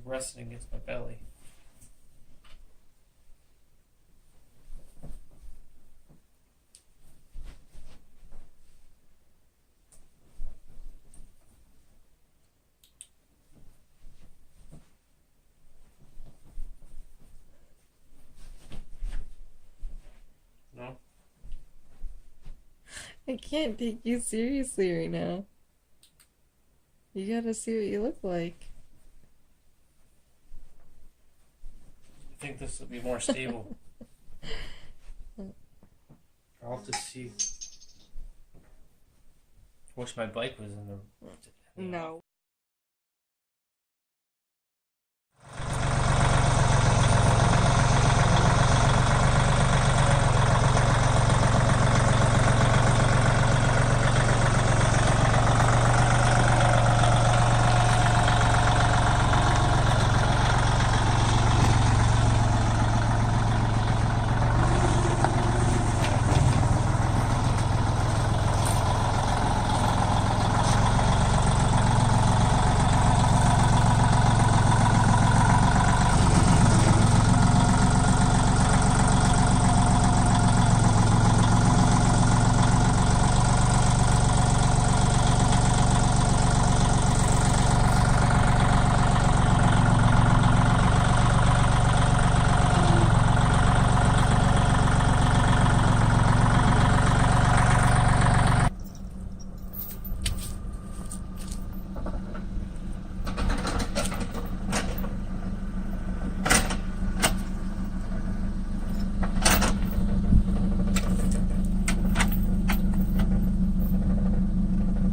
resting against my belly. No? I can't take you seriously right now. You gotta see what you look like. I think this will be more stable. I'll have to see. Wish my bike was in the. No.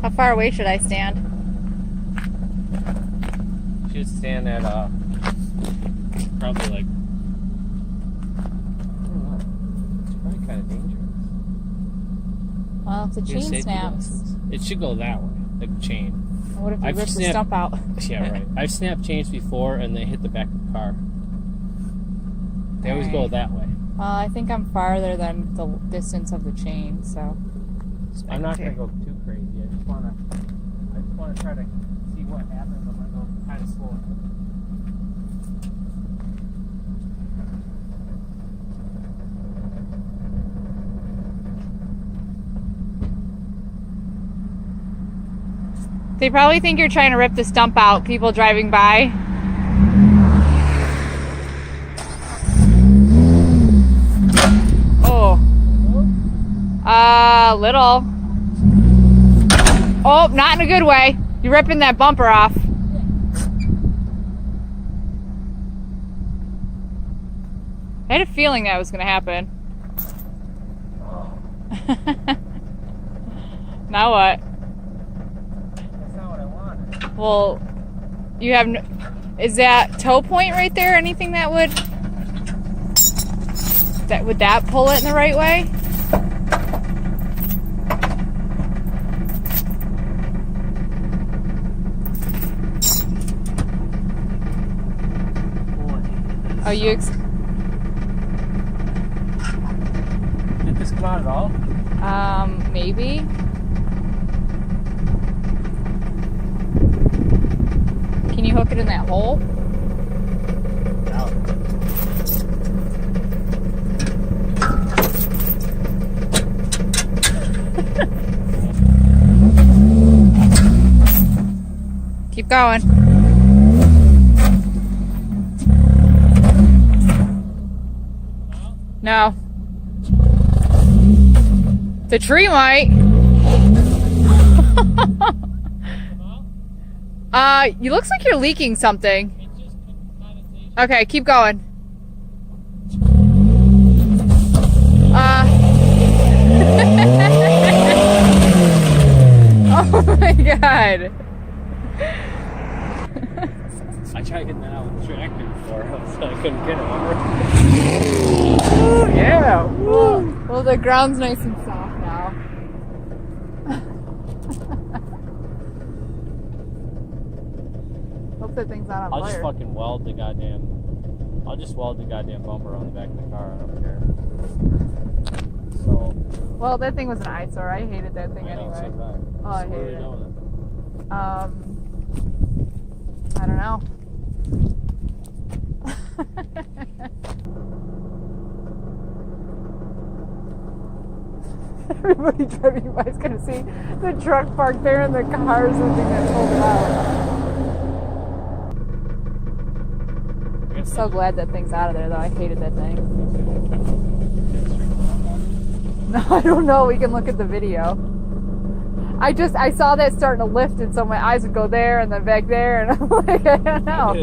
How far away should I stand? Should stand at probably like. I don't know. It's probably kind of dangerous. Well, if the Get a chain safety snaps. license. It should go that way, like the chain. What if you I've rip the snapped- stump out? Yeah, right. I've snapped chains before and they hit the back of the car. They always go Alright. that way. Well, I think I'm farther than the distance of the chain, so. I'm not gonna go too crazy. I just wanna try to see what happens. I'm gonna go kind of slow. They probably think you're trying to rip the stump out, people driving by. Oh. Little. Oh, not in a good way. You're ripping that bumper off. I had a feeling that was going to happen. Now what? That's not what I wanted. Well, you have no, is that tow point right there? Anything that would pull it in the right way? Oh, Did this come out at all? Maybe. Can you hook it in that hole? No. Keep going. No. The tree might. It looks like you're leaking something. Okay, keep going. Oh my god. I tried getting that out with the tractor before, so I couldn't get it. Remember? Yeah. Well, the ground's nice and soft now. Hope that thing's not on I'll fire. just fucking weld the goddamn bumper on the back of the car. I don't care. So. Well, that thing was an eyesore. I hated that thing I know, anyway. so did I. Oh, I So what are hated we it. doing with it? I don't know. Everybody driving by is gonna see the truck parked there and the cars and thing that pulled it out. I'm so glad that thing's out of there though. I hated that thing. No, I don't know. We can look at the video. I saw that starting to lift and so my eyes would go there and then back there and I'm like, I don't know.